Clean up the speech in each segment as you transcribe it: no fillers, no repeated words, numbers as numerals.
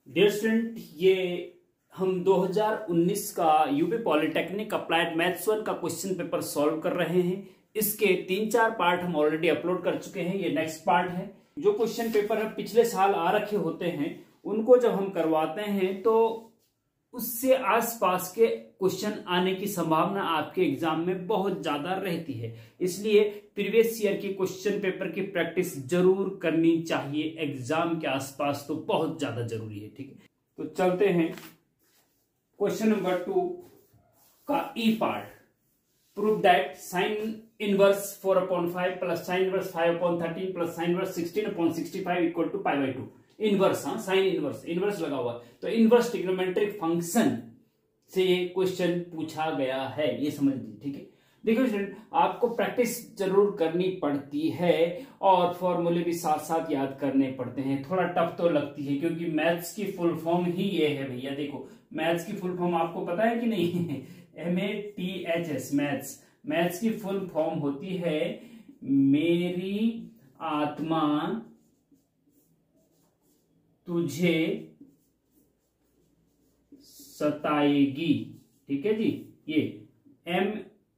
Dear student, ये हम 2019 का यूपी पॉलिटेक्निक अप्लाइड मैथ्स 1 का क्वेश्चन पेपर सॉल्व कर रहे हैं। इसके 3-4 पार्ट हम ऑलरेडी अपलोड कर चुके हैं। ये नेक्स्ट पार्ट है। जो क्वेश्चन पेपर पिछले साल आ रखे होते हैं उनको जब हम करवाते हैं तो उससे आसपास के क्वेश्चन आने की संभावना आपके एग्जाम में बहुत ज्यादा रहती है। इसलिए प्रीवियस ईयर के क्वेश्चन पेपर की प्रैक्टिस जरूर करनी चाहिए एग्जाम के आसपास, तो बहुत ज्यादा जरूरी है। ठीक है, तो चलते हैं क्वेश्चन नंबर 2 का E part. Prove that sine inverse 4/5 plus sine inverse 5/13 plus sine inverse 16/65 equal to π/2। Inverse, हाँ, साइन इनवर्स, इनवर्स लगा हुआ तो इनवर्स ट्रिग्नोमेट्रिक फंक्शन से ये क्वेश्चन पूछा गया है, ये समझ लीजिए। ठीक है, देखो स्टूडेंट, आपको प्रैक्टिस जरूर करनी पड़ती है और फॉर्मूले भी साथ साथ याद करने पड़ते हैं। थोड़ा टफ तो लगती है क्योंकि मैथ्स की फुल फॉर्म ही ये है भैया। देखो, मैथ्स की फुल फॉर्म आपको पता है कि नहीं? MATHS, maths. मैथ्स की फुल फॉर्म होती है मेरी आत्मा तुझे सताएगी। ठीक है जी, ये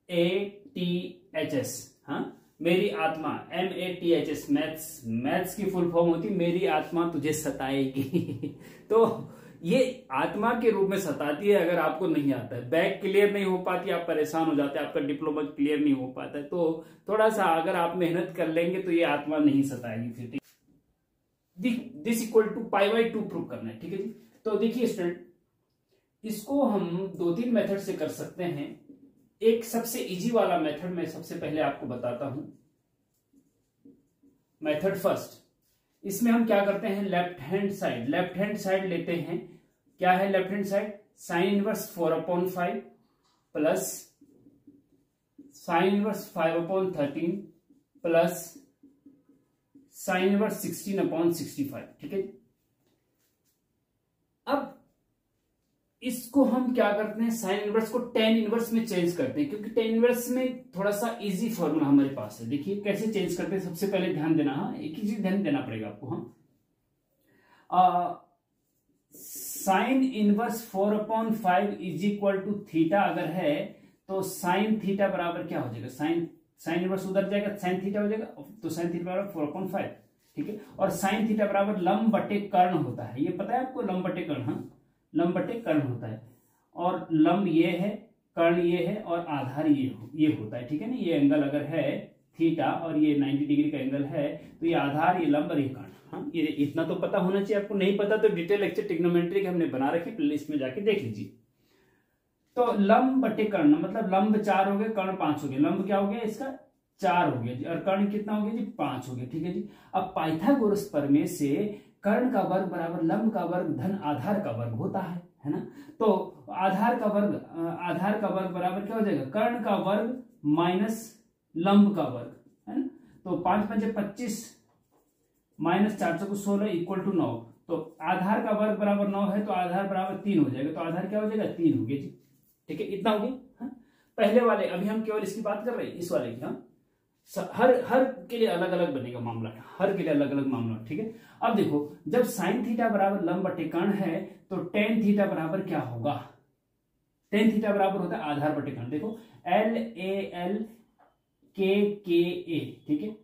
MATHS, हाँ, मेरी आत्मा, MATHS, मैथ्स की फुल फॉर्म होती मेरी आत्मा तुझे सताएगी। तो ये आत्मा के रूप में सताती है। अगर आपको नहीं आता है, बैक क्लियर नहीं हो पाती, आप परेशान हो जाते हैं, आपका डिप्लोमा क्लियर नहीं हो पाता है, तो थोड़ा सा अगर आप मेहनत कर लेंगे तो ये आत्मा नहीं सताएगी फिर। दिस इक्वल टू π/2 प्रूव करना है। ठीक है जी, तो देखिए स्टूडेंट, इसको हम 2-3 मेथड से कर सकते हैं। एक सबसे इजी वाला मेथड मैं सबसे पहले आपको बताता हूं। मेथड फर्स्ट, इसमें हम क्या करते हैं, लेफ्ट हैंड साइड लेते हैं। क्या है left hand side? Sign inverse 4/5 plus sine inverse 5/13 plus sine inverse 16/65। ठीक है, अब इसको हम क्या करते हैं, साइन इनवर्स को टेन इनवर्स में चेंज करते हैं क्योंकि टेन इनवर्स में थोड़ा सा इजी फॉर्मूला हमारे पास है। देखिए कैसे चेंज करते हैं। सबसे पहले ध्यान देना, हाँ, एक ही चीज ध्यान देना पड़ेगा आपको। हाँ, sine inverse 4/5 is equal to theta अगर है तो साइन थीटा बराबर क्या हो जाएगा, साइन इनवर्स उधर जाएगा, साइन थीटा हो जाएगा, तो साइन थीटा बराबर 4/5। ठीक है, और साइन थीटा बराबर लंब बटे कर्ण होता है। ये पता है आपको, लंब बटे कर्ण, हाँ, लंब बटे कर्ण होता है। और लंब ये है, कर्ण ये है और आधार ये होता है। ठीक है ना, ये एंगल अगर है थीटा और ये 90 डिग्री का एंगल है तो ये आधार, ये लंब और ये कर्ण। हाँ, ये इतना तो पता होना चाहिए आपको। नहीं पता तो डिटेल लेक्चर ट्रिग्नोमेट्री के हमने बना रखे, प्लेलिस्ट में जाके देख लीजिए। तो लंब बटे कर्ण मतलब लंब 4 हो गए, कर्ण 5 हो गए। लंब क्या हो गया इसका, 4 हो गया जी, और कर्ण कितना हो गया जी, 5 हो गया। ठीक है जी, अब पाइथागोरस प्रमेय से कर्ण का वर्ग बराबर लंब का वर्ग धन आधार का वर्ग होता है ना। तो आधार का वर्ग बराबर क्या हो जाएगा, कर्ण का वर्ग माइनस लंब का वर्ग, है ना। तो 5×5 = 25 माइनस 4 × 16 इक्वल टू 9। तो आधार का वर्ग बराबर 9 है तो आधार बराबर 3 हो जाएगा। तो आधार क्या हो जाएगा, 3 हो गया जी। ठीक है, इतना हो गया। हाँ? पहले वाले, अभी हम केवल इसकी बात कर रहे हैं, इस वाले की। हाँ, हर के लिए अलग अलग बनेगा मामला, हर के लिए अलग अलग मामला। ठीक है, अब देखो, जब साइन थीटा बराबर लंब बटे कर्ण है तो टेन थीटा बराबर क्या होगा, टेन थीटा बराबर होता है आधार बटे कर्ण। देखो LAL KKA। ठीक है,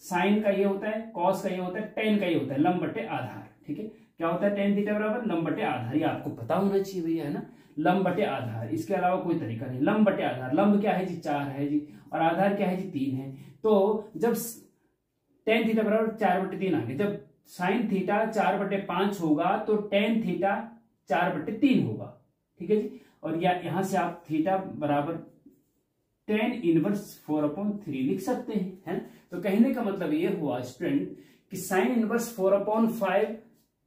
साइन का ये होता है, कॉस का ये होता है, टेन का ये होता है लंब बटे आधार। ठीक है, क्या होता है, टेन थीटा बराबर लंब बटे आधार। ये आपको पता होना चाहिए भैया, है ना, लंब बटे आधार, इसके अलावा कोई तरीका नहीं। लंब बटे आधार, लंब क्या है जी, 4 है जी, और आधार क्या है जी, 3 है। तो जब टेन थीटा बराबर 4/3 आ गया, जब साइन थीटा 4/5 होगा तो टेन थीटा 4/3 होगा। ठीक है जी, और यहां से आप थीटा बराबर टेन इनवर्स 4/3 लिख सकते हैं, है ना। तो कहने का मतलब ये हुआ स्टूडेंट कि साइन इनवर्स 4/5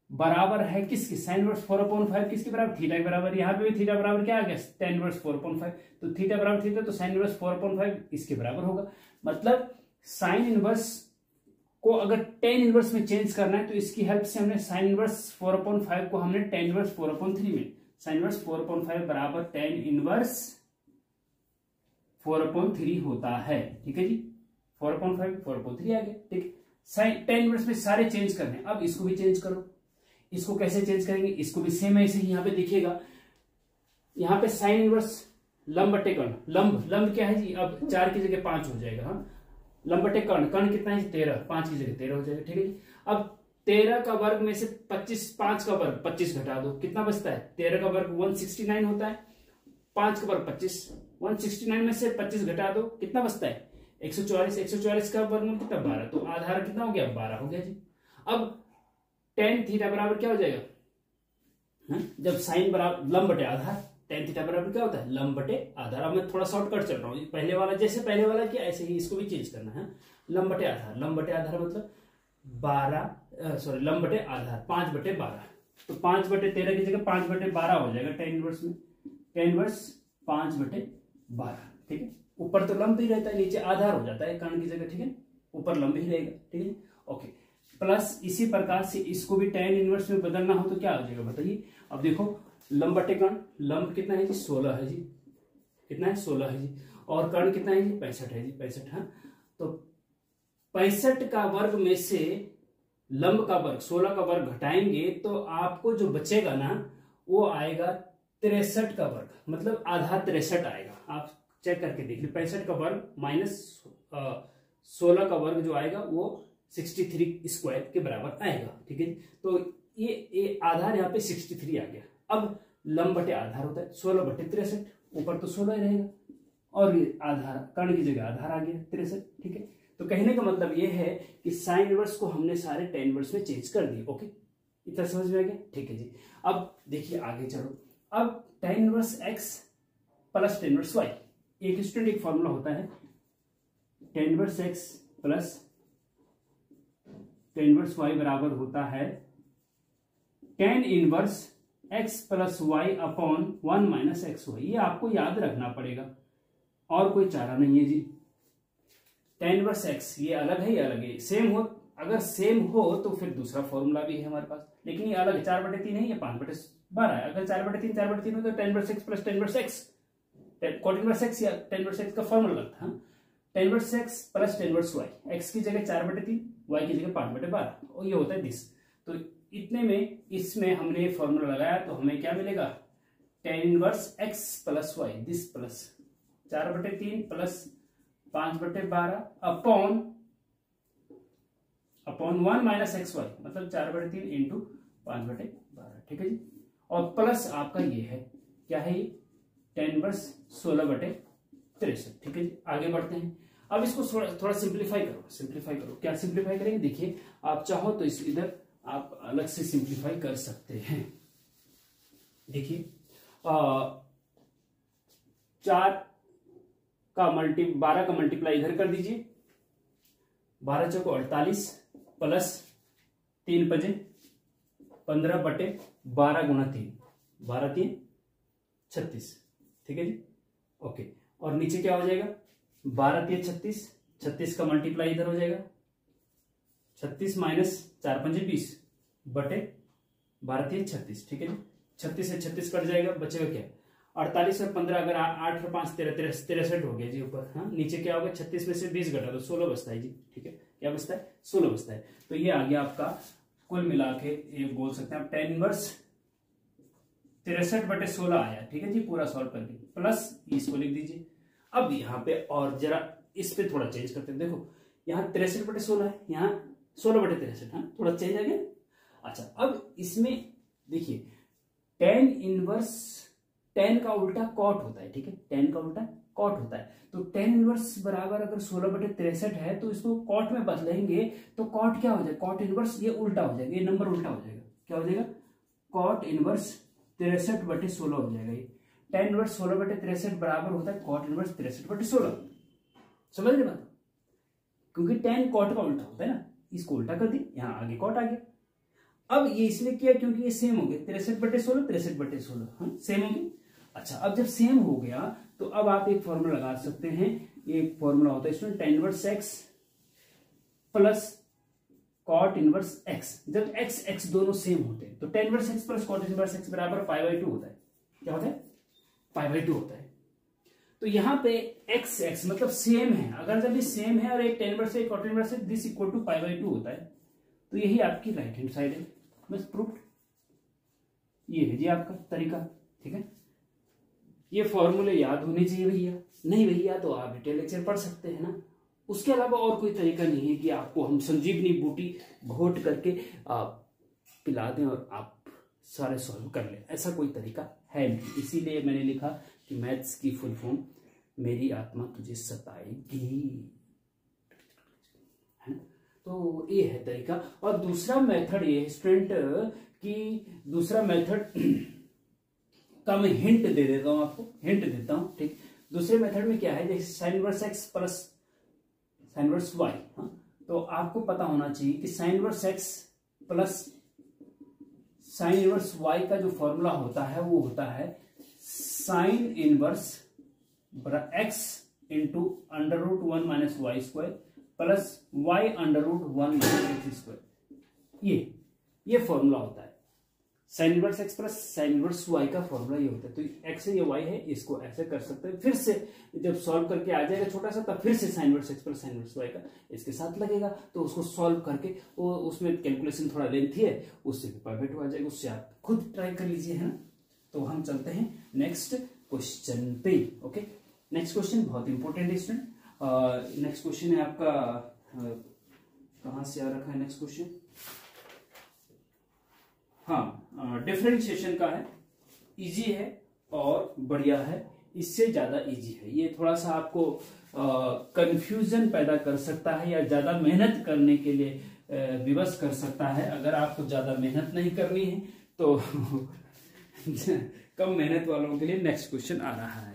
बराबर है किसके, साइन इनवर्स 4/5 किसके बराबर, थीटा के बराबर। यहां पे भी थीटा बराबर क्या आ गया, टेन इनवर्स 4/5। तो थीटा बराबर थीटा, तो साइन इनवर्स 4/5 इसके बराबर होगा। मतलब साइन इनवर्स को अगर टेन इनवर्स में चेंज करना है तो इसकी हेल्प से हमने साइन इनवर्स 4/5 को हमने टेन इनवर्स 4/3 में, साइन इनवर्स 4/5 बराबर टेन इनवर्स 4/3 होता है। ठीक है जी, 4/5 4/3 आ गया। ठीक है, साइन टेन इनवर्स में सारे चेंज करने, अब इसको भी चेंज करो। इसको कैसे चेंज करेंगे, इसको भी सेम ऐसे ही यहाँ पे दिखेगा। यहाँ पे साइन इनवर्स लंब बटे कर्ण, लंब क्या है जी, अब 4 की जगह 5 हो जाएगा। हाँ, लंब बटे कर्ण, कर्ण कितना है 13, 5 की जगह 13 हो जाएगा। ठीक है जी। अब 13 का वर्ग में से 25, 5 का वर्ग 25 घटा दो, कितना बचता है, 13 का वर्ग 169 होता है, 5 का वर्ग 25, 169 में से 25 घटा दो, कितना बचता है 144, 144 का वर्ग कितना 12, तो आधार कितना हो गया 12 हो गया जी। अब tan थीटा बराबर क्या हो जाएगा, जब साइन बराबर लंब बटे आधार, tan थीटा बराबर क्या होता है लंब बटे आधार। अब मैं थोड़ा शॉर्टकट चल रहा हूँ, पहले वाला जैसे पहले वाला किया ऐसे ही इसको भी चेंज करना है। लंब बटे आधार, लंब बटे आधार मतलब 12 सॉरी लंब बटे आधार 5/12, तो 5/13 की जगह 5/12 हो जाएगा tan इनवर्स में, tan इनवर्स 5/12। ठीक है, ऊपर तो लंब ही रहता है, नीचे आधार हो जाता है कर्ण की जगह। ठीक है, ऊपर लंब ही रहेगा। ठीक है, ओके। प्लस इसी प्रकार से इसको भी tan इनवर्स में बदलना हो तो क्या हो जाएगा बताइए। अब देखो लंब बटे कर्ण, लंब कितना है जी 16 है जी, कितना है 16 है जी, और कर्ण कितना है जी 65 है जी, 65। हाँ, तो 65 का वर्ग में से लंब का वर्ग 16 का वर्ग घटाएंगे तो आपको जो बचेगा ना वो आएगा 63 का वर्ग, मतलब आधा 63 आएगा। आप चेक करके देख लीजिए, 65 का वर्ग माइनस 16 का वर्ग जो आएगा वो 63 स्क्वायर के बराबर आएगा। ठीक है, तो ये आधार यहाँ पे 63 आ गया। अब लंब बटे आधार होता है 16/63, ऊपर तो 16 ही रहेगा, और ये आधार कर्ण की जगह आधार आ गया 63। ठीक है, तो कहने का मतलब ये है कि साइन इनवर्स को हमने सारे tan इनवर्स में चेंज कर दिए। ओके, इतना समझ में आ गया। ठीक है जी, अब देखिए आगे चलो। अब tan inverse x plus tan inverse y, एक स्टूडेंट एक फॉर्मूला होता है, tan inverse x plus tan inverse y बराबर होता है tan inverse x plus y upon 1 minus x y. ये आपको याद रखना पड़ेगा, और कोई चारा नहीं है जी। tan इनवर्स x ये अलग है, ये अलग है, सेम हो, अगर सेम हो तो फिर दूसरा फॉर्मूला भी है हमारे पास, लेकिन ये अलग है, 4/3 है, ये 5/12 है। अगर 4/3 4/3 हो तो tan inverse x plus tan inverse x, cot inverse x या tan इनवर्स x का फॉर्मूला लगता है। tan inverse x plus tan inverse y, x की जगह 4/3, y की जगह 5/12, और ये होता है दिस। तो इतने में इसमें हमने फॉर्मूला लगाया तो हमें क्या मिलेगा, tan inverse x plus y, this plus 4/3 प्लस 5/12 अपॉन 1 माइनस एक्स वाई, मतलब 4/3 इंटू 5/12। ठीक है जी, और प्लस आपका ये है, क्या है ये tan इनवर्स 16/63। ठीक है जी, आगे बढ़ते हैं। अब इसको थोड़ा सिंप्लीफाई करो। क्या सिंप्लीफाई करेंगे, देखिए आप चाहो तो इस इधर आप अलग से सिंप्लीफाई कर सकते हैं। देखिए 12 का मल्टीप्लाई इधर कर दीजिए, 12 चौको 48 प्लस 3 बजे 15/12 गुणा 3, 12 3 36। ठीक है जी, ओके। और नीचे क्या हो जाएगा, 12 3 36, 36 का मल्टीप्लाई इधर हो जाएगा, 36 माइनस 4 5 20 बटे 12 3 36। ठीक है जी, 36 से 36 कट जाएगा, बचेगा क्या 48 और 15, अगर 8 और 5 13 63 हो गया जी ऊपर। हाँ, नीचे क्या होगा, 36 में से 20 घटा तो 16 बचता है जी। ठीक है, क्या बचता है 16 बचता है। तो ये आ गया आपका कुल मिला के, ये बोल सकते हैं आप tan इनवर्स 63/16 आया। ठीक है जी, पूरा सॉल्व करके प्लस इसको लिख दीजिए। अब यहाँ पे और जरा इस पे थोड़ा चेंज करते हैं, देखो यहाँ 63/16 है, यहाँ 16/63। हाँ, थोड़ा चेंज आ गया। अच्छा, अब इसमें देखिए tan इनवर्स, tan का उल्टा cot होता है। ठीक है, tan का उल्टा cot होता है, तो tan इनवर्स बराबर अगर 16/63 है तो इसको cot में बदलेंगे तो cot क्या हो जाएगा, cot इनवर्स ये उल्टा हो जाएगा, ये नंबर उल्टा हो जाएगा, क्या हो जाएगा cot इनवर्स 63/16 हो जाएगा। ये tan इनवर्स 16/63 बराबर होता है cot इनवर्स 63/16। समझ रहे बात, क्योंकि tan cot का उल्टा होता है ना, इसको उल्टा कर दी, यहाँ आगे cot आ गया। अब ये इसलिए किया क्योंकि ये सेम हो गया, 63/16 63/16, हाँ सेम हो गया। अच्छा, अब जब सेम हो गया तो अब आप एक फॉर्मूला लगा सकते हैं, एक फॉर्मूला होता है इसमें tan inverse x plus cot inverse x। जब x x दोनों सेम होते हैं तो tan inverse x plus cot inverse x बराबर π/2 होता है। क्या होता है, π/2 होता है। तो यहाँ पे x x मतलब सेम है, अगर जब ये सेम है और एक tan इनवर्स एक cot inverse this equal to π/2 होता है, तो यही आपकी राइट हैंड साइड है, बस प्रूफ। ये है जी आपका तरीका, ठीक है। ये फॉर्मूले याद होने चाहिए भैया, नहीं भैया तो आप डिटेल लेक्चर पढ़ सकते हैं ना। उसके अलावा और कोई तरीका नहीं है कि आपको हम संजीवनी बूटी घोट करके आप पिला दें और आप सारे सॉल्व कर लें, ऐसा कोई तरीका है नहीं। इसीलिए मैंने लिखा कि मैथ्स की फुल फॉर्म मेरी आत्मा तुझे सताएगी, है ना। तो ये है तरीका। और दूसरा मेथड ये है स्टूडेंट कि दूसरा मेथड का मैं हिंट दे देता हूं आपको, हिंट देता हूं, ठीक। दूसरे मेथड में क्या है, जैसे sine inverse x plus sine inverse y, हाँ, तो आपको पता होना चाहिए कि sine inverse x plus sine inverse y का जो फॉर्मूला होता है वो होता है sine inverse x into under root 1 minus y square plus y under root 1 minus x square. ये फॉर्मूला होता है sine inverse x plus sine inverse y का फॉर्मूला ये होता है। तो एक्स है ये वाई है, इसको ऐसे कर सकते हैं। फिर से जब सॉल्व करके आ जाएगा छोटा सा, तब फिर से sine inverse x plus sine inverse y का इसके साथ लगेगा, तो उसको सॉल्व करके वो उसमें कैलकुलेशन थोड़ा लेंथी है, उससे भी परफेक्ट हो जाएगा। उससे आप खुद ट्राई कर लीजिए, है ना। तो हम चलते हैं नेक्स्ट क्वेश्चन पे। ओके, नेक्स्ट क्वेश्चन बहुत इंपॉर्टेंट है स्टूडेंट। नेक्स्ट क्वेश्चन है आपका, कहां से आ रखा है नेक्स्ट क्वेश्चन, हाँ, डिफरेंशिएशन का है। इजी है और बढ़िया है, इससे ज्यादा इजी है। ये थोड़ा सा आपको कंफ्यूजन पैदा कर सकता है या ज्यादा मेहनत करने के लिए विवश कर सकता है। अगर आपको ज्यादा मेहनत नहीं करनी है तो कम मेहनत वालों के लिए नेक्स्ट क्वेश्चन आ रहा है।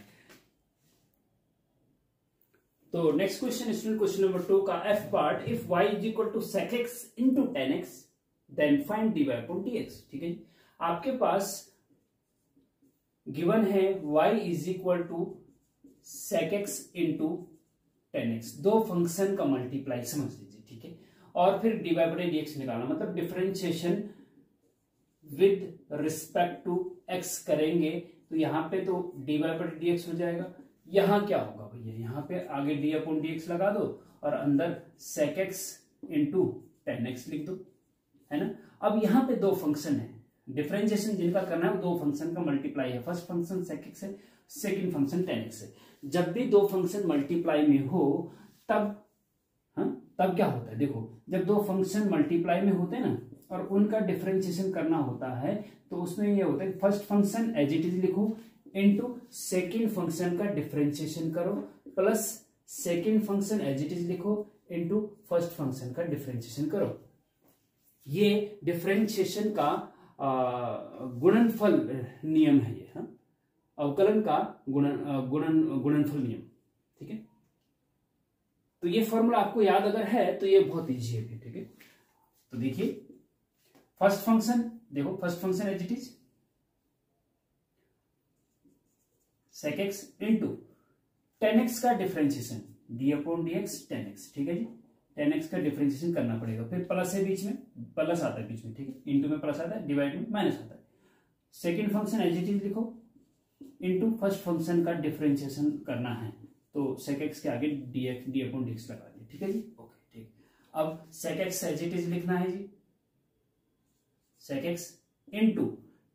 तो next question student, question number 2 का F part, if y is equal to sec x into tan x then find dy upon dx। ठीक है, आपके पास गिवन है y is equal to sec x into tan x, दो function का multiply समझ लीजिए, ठीक है। और फिर dy बाई dx निकालना, मतलब differentiation with respect to x करेंगे तो यहां पे तो dy बाई dx हो जाएगा। यहां क्या होगा भैया, यहां पे आगे डी अपॉन dx लगा दो और अंदर sec x into tan x लिख दो, है ना। अब यहां पे दो फंक्शन है, डिफरेंशिएशन जिनका करना है वो दो फंक्शन का मल्टीप्लाई है। फर्स्ट फंक्शन sec x है, सेकंड फंक्शन टेन एक्स है। जब भी दो फंक्शन मल्टीप्लाई में हो तब, हाँ, तब क्या होता है, देखो जब दो फंक्शन मल्टीप्लाई में होते हैं ना और उनका डिफरेंशिएशन करना होता है तो उसमें ये होता है first function as it is लिखो इनटू सेकंड फंक्शन का डिफरेंशिएशन करो plus second function as it is लिखो इनटू फर्स्ट फंक्शन का डिफरेंशिएशन करो। ये डिफरेंशिएशन का गुणनफल नियम है, ये, हाँ, अवकलन का गुणनफल नियम, ठीक है। तो ये फॉर्मूला आपको याद अगर है तो ये बहुत इजी है, ठीक है। तो देखिए फर्स्ट फंक्शन, देखो first function as it is sec x into tan x का differentiation d upon d x tan x, ठीक है जी। टेन एक्स का डिफरेंशिएशन करना पड़ेगा, फिर प्लस है बीच में, प्लस आता है बीच में, ठीक है। इंटू में प्लस आता है, डिवाइड में माइनस आता है। Second function as it is लिखो इंटू फर्स्ट फंक्शन का डिफरेंशिएशन करना है तो sec x के आगे डी अपॉन डी एक्स लगा दिए, ठीक है जी। ओके, ठीक। अब sec x as it is लिखना है जी, sec x into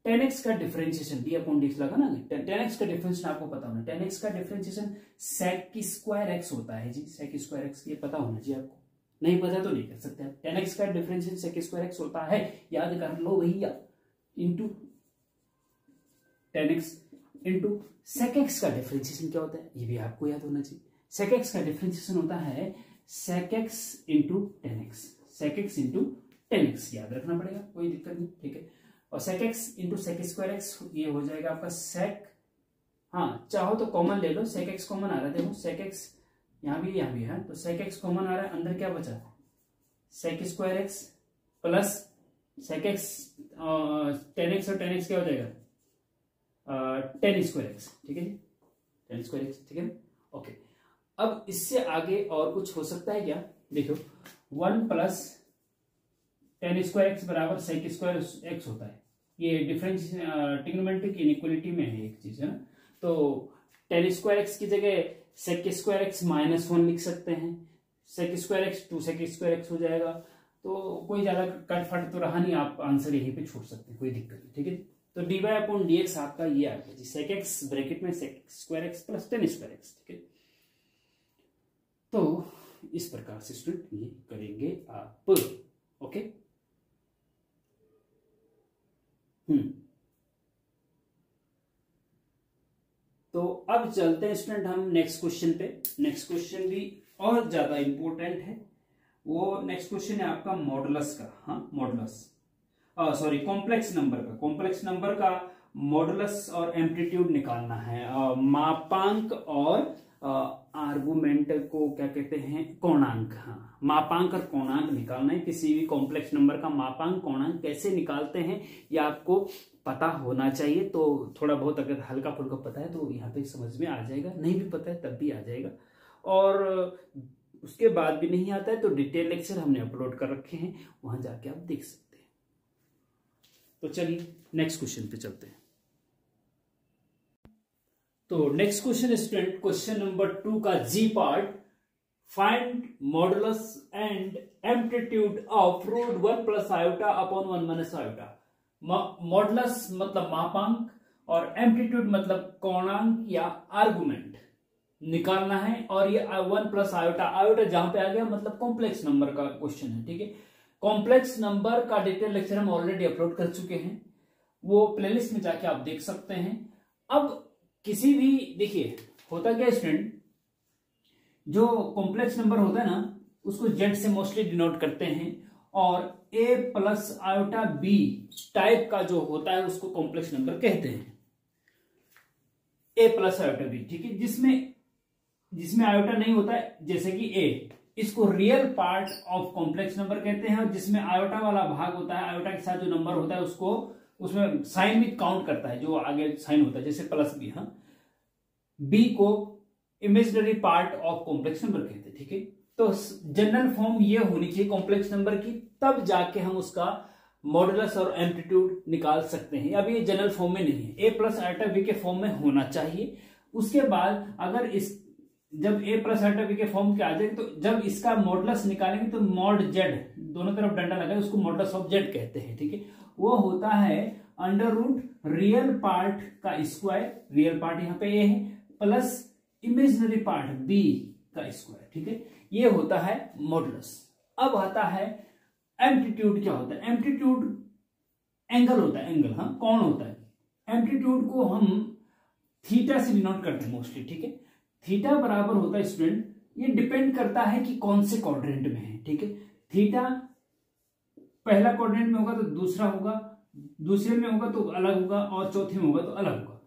tan x का differentiation d upon d x लगा ना। टेन एक्स का डिफरेंशिएशन आपको पता होना, टेन एक्स का डिफरेंशिएशन sec की स्क्वायर एक्स होता है जी, sec की स्क्वायर एक्स, ये पता होना चाहिए आपको। नहीं पता तो नहीं कर सकते आप। टेन एक्स का डिफरेंशिएशन sec की स्क्वायर एक्स होता है, याद कर लो भैया, into tan x into sec x का डिफरेंशिएशन क्या होता है ये भी आपको याद होना चाहिए। sec x का डिफरेंशिएशन होता है sec x into tan x, sec x into tan x, याद रखना पड़ेगा, कोई दिक्कत नहीं, ठीक है। और sec x into sec square x, ये हो जाएगा आपका sec, हाँ चाहो तो कॉमन ले लो, sec x कॉमन आ रहा है, देखो sec x यहाँ भी है, तो sec x कॉमन आ रहा है, अंदर क्या बचा, sec square x plus sec x, ten x और टेन एक्स क्या हो जाएगा, टेन स्क्वायर एक्स, ठीक है जी, टेन स्क्वायर एक्स, ठीक है। ओके, अब इससे आगे और कुछ हो सकता है क्या, देखो one plus ten square x बराबर sec स्क्वायर एक्स होता है। ये डिफरेंस ट्रिग्नोमेट्रिक इनइक्वालिटी में है एक चीज, है ना। तो टेन स्क्वायर एक्स की जगह sec square x minus one लिख सकते हैं, sec square x to sec square x हो जाएगा। तो कोई ज्यादा कटफट तो रहा नहीं, आप आंसर यहीं पे छोड़ सकते हैं, कोई दिक्कत नहीं, ठीक है। तो dy अपॉन dx आपका ये आ गया जी, sec x ब्रैकेट में sec square x plus tan square x, ठीक है। तो इस प्रकार से स्टूडेंट ये करेंगे आप, ओके। तो अब चलते हैं स्टूडेंट हम नेक्स्ट क्वेश्चन पे। नेक्स्ट क्वेश्चन भी और ज्यादा इंपॉर्टेंट है। वो नेक्स्ट क्वेश्चन है आपका मॉडुलस का, हाँ मॉडुलस, सॉरी कॉम्प्लेक्स नंबर का। कॉम्प्लेक्स नंबर का मॉडुलस और एम्पलीट्यूड निकालना है, मापांक और आर्गुमेंट को क्या कहते हैं, कोणांक। हाँ, मापांक और कोणांक निकालना है। किसी भी कॉम्प्लेक्स नंबर का मापांक कोणांक कैसे निकालते हैं ये आपको पता होना चाहिए। तो थोड़ा बहुत अगर हल्का फुल्का पता है तो यहाँ पे समझ में आ जाएगा, नहीं भी पता है तब भी आ जाएगा। और उसके बाद भी नहीं आता है तो डिटेल लेक्चर हमने अपलोड कर रखे हैं, वहां जाके आप देख सकते हैं। तो चलिए नेक्स्ट क्वेश्चन पे चलते हैं। तो next question student, question number 2 का G part, find modulus and amplitude of root 1 plus iota upon 1 minus iota. Modulus मतलब मापांक और एम्पलीट्यूड मतलब कोणांक या आर्गुमेंट निकालना है। और ये 1 प्लस आयोटा, आयोटा जहां पे आ गया मतलब कॉम्प्लेक्स नंबर का क्वेश्चन है, ठीक है। कॉम्प्लेक्स नंबर का डिटेल लेक्चर हम ऑलरेडी अपलोड कर चुके हैं, वो प्लेलिस्ट में जाके आप देख सकते हैं। अब किसी भी, देखिए होता क्या स्टूडेंट, जो कॉम्प्लेक्स नंबर होता है ना उसको जेड से मोस्टली डिनोट करते हैं, और ए प्लस आयोटा बी टाइप का जो होता है उसको कॉम्प्लेक्स नंबर कहते हैं, ए प्लस आयोटा बी, ठीक है। जिसमें आयोटा नहीं होता है जैसे कि ए, इसको real part of complex number कहते हैं। और जिसमें आयोटा वाला भाग होता है, आयोटा के साथ जो नंबर होता है उसको, उसमें साइन भी काउंट करता है, जो आगे साइन होता है जैसे प्लस बी, हाँ, बी को imaginary part of complex number कहते हैं, ठीक है। तो जनरल फॉर्म ये होनी चाहिए कॉम्प्लेक्स नंबर की, तब जाके हम उसका मॉडुलस और एम्पलीट्यूड निकाल सकते हैं। अब ये जनरल फॉर्म में नहीं है, ए प्लस आयोटा बी के फॉर्म में होना चाहिए। उसके बाद अगर जब ए प्लस आयोटा बी के फॉर्म के आ जाए, तो जब इसका मॉडुलस निकालेंगे तो मॉड जेड, दोनों तरफ डंडा लगाए, उसको मॉडुलस ऑफ जेड कहते हैं, ठीक है। वो होता है अंडर रूट रियल पार्ट का स्क्वायर, रियल पार्ट यहाँ पे ए है, प्लस इमेजिनरी पार्ट बी का स्क्वायर, ठीक है। ये होता है मॉडुलस। अब आता है एम्पलीट्यूड। क्या होता है एम्पलीट्यूड? एंगल होता है, एंगल, हाँ, कोण होता है। एम्पलीट्यूड को हम थीटा से डिनोट करते हैं मोस्टली, ठीक है। थीटा बराबर होता है स्टूडेंट, ये डिपेंड करता है कि कौन से क्वाड्रेंट में है, ठीक है। थीटा पहला क्वाड्रेंट में होगा तो दूसरा होगा, दूसरे में होगा तो अलग होगा, और चौथे में होगा तो अलग होगा।